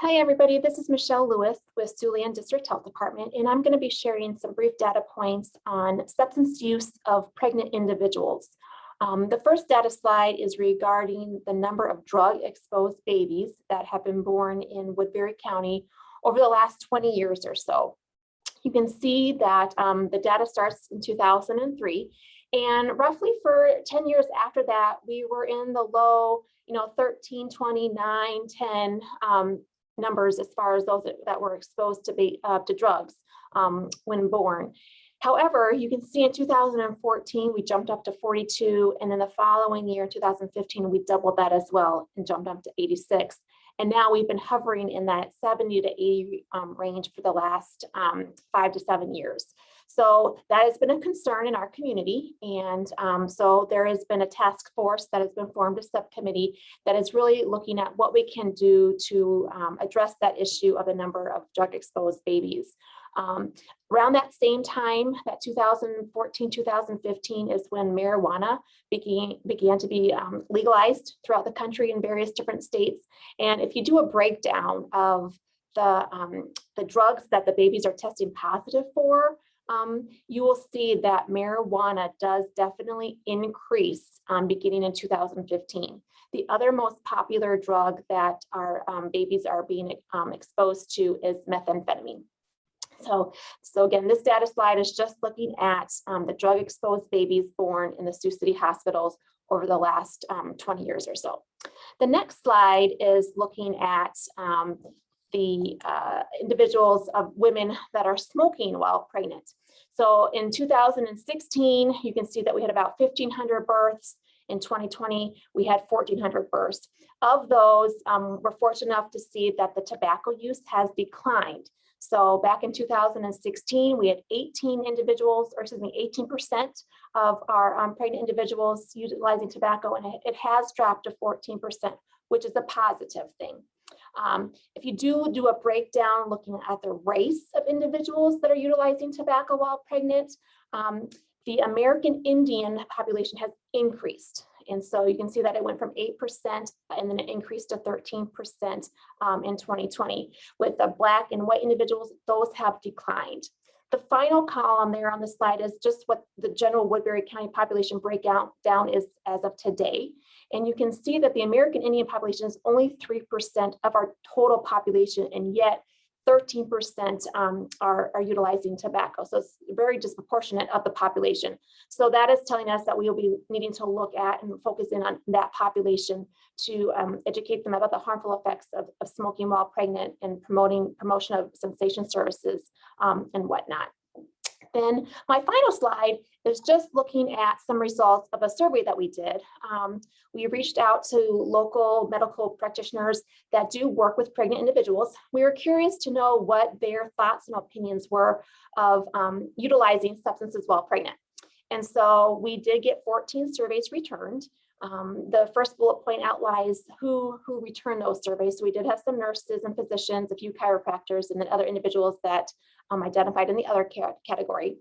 Hi, everybody. This is Michelle Lewis with Siouxland District Health Department, and I'm going to be sharing some brief data points on substance use of pregnant individuals. The first data slide is regarding the number of drug-exposed babies that have been born in Woodbury County over the last 20 years or so. You can see that the data starts in 2003, and roughly for 10 years after that, we were in the low, 13, 29, 10 numbers as far as those that were exposed to drugs when born. However, you can see in 2014, we jumped up to 42, and then the following year, 2015, we doubled that as well and jumped up to 86. And now we've been hovering in that 70 to 80 range for the last 5 to 7 years. So that has been a concern in our community. And so there has been a task force that has been formed, a subcommittee that is really looking at what we can do to address that issue of the number of drug-exposed babies. Around that same time, that 2014, 2015 is when marijuana began to be legalized throughout the country in various different states. And if you do a breakdown of the drugs that the babies are testing positive for, you will see that marijuana does definitely increase beginning in 2015. The other most popular drug that our babies are being exposed to is methamphetamine. So again, this data slide is just looking at the drug-exposed babies born in the Sioux City hospitals over the last 20 years or so. The next slide is looking at the individuals of women that are smoking while pregnant. So in 2016, you can see that we had about 1,500 births. In 2020, we had 1,400 births. Of those, we're fortunate enough to see that the tobacco use has declined. So back in 2016, we had 18% of our pregnant individuals utilizing tobacco, and it has dropped to 14%, which is a positive thing. If you do a breakdown looking at the race of individuals that are utilizing tobacco while pregnant, the American Indian population has increased. And so you can see that it went from 8% and then it increased to 13% in 2020. With the Black and white individuals, those have declined. The final column there on the slide is just what the general Woodbury County population breakdown is as of today. And you can see that the American Indian population is only 3% of our total population, and yet 13% are utilizing tobacco. So it's very disproportionate of the population. So that is telling us that we will be needing to look at and focus in on that population to educate them about the harmful effects of smoking while pregnant and promotion of cessation services and whatnot. Then my final slide is just looking at some results of a survey that we did. We reached out to local medical practitioners that do work with pregnant individuals. We were curious to know what their thoughts and opinions were of utilizing substances while pregnant. And so we did get 14 surveys returned. The first bullet point outlines who returned those surveys. So we did have some nurses and physicians, a few chiropractors, and then other individuals that identified in the other category.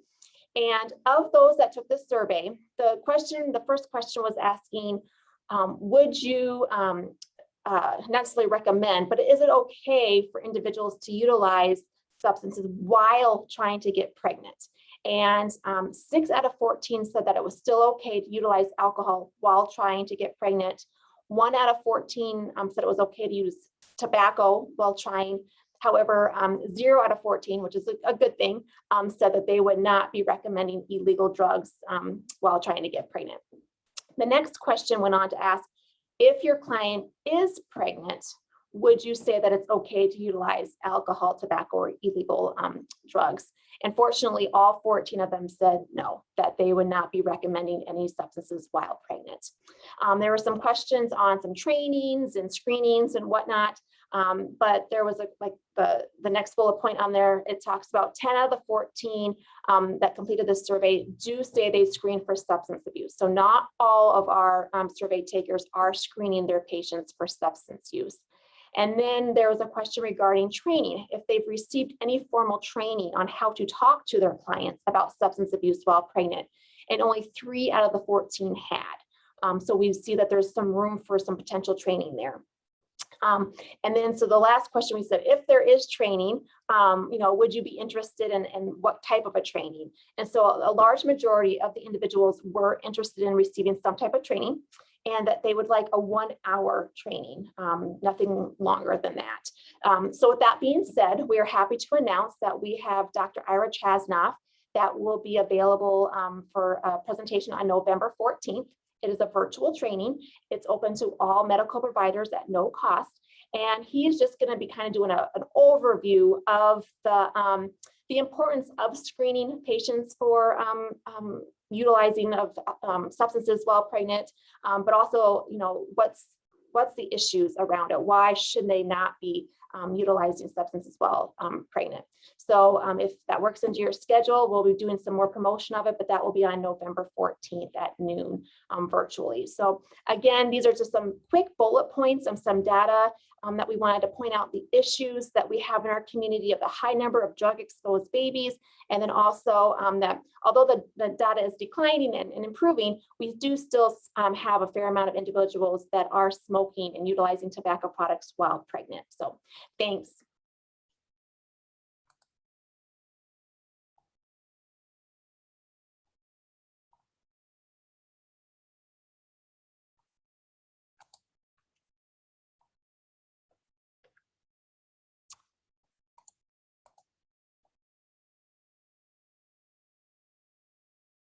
And of those that took this survey, the first question was asking, would you not necessarily recommend, but is it okay for individuals to utilize substances while trying to get pregnant? And 6 out of 14 said that it was still okay to utilize alcohol while trying to get pregnant. 1 out of 14 said it was okay to use tobacco while trying. However, 0 out of 14, which is a good thing, said that they would not be recommending illegal drugs while trying to get pregnant. The next question went on to ask, if your client is pregnant, would you say that it's okay to utilize alcohol, tobacco, or illegal drugs? And fortunately, all 14 of them said no, that they would not be recommending any substances while pregnant. There were some questions on some trainings and screenings and whatnot, but there was the next bullet point on there. It talks about 10 out of the 14 that completed this survey do say they screen for substance abuse. So not all of our survey takers are screening their patients for substance use. And then there was a question regarding training, if they've received any formal training on how to talk to their clients about substance abuse while pregnant. And only 3 out of the 14 had. So we see that there's some room for some potential training there. And then, so the last question we said, if there is training, would you be interested in what type of a training? And so a large majority of the individuals were interested in receiving some type of training, and that they would like a 1-hour training, nothing longer than that. So with that being said, we are happy to announce that we have Dr. Ira Chasnoff that will be available for a presentation on November 14th. It is a virtual training. It's open to all medical providers at no cost. And he's just going to be kind of doing an overview of the importance of screening patients for utilizing of substances while pregnant, but also, what's the issues around it? Why should they not be utilizing substances while pregnant? So if that works into your schedule, we'll be doing some more promotion of it, but that will be on November 14th at noon virtually. So again, these are just some quick bullet points of some data that we wanted to point out the issues that we have in our community of the high number of drug exposed babies. And then also that although the data is declining and improving, we do still have a fair amount of individuals that are smoking and utilizing tobacco products while pregnant. So thanks.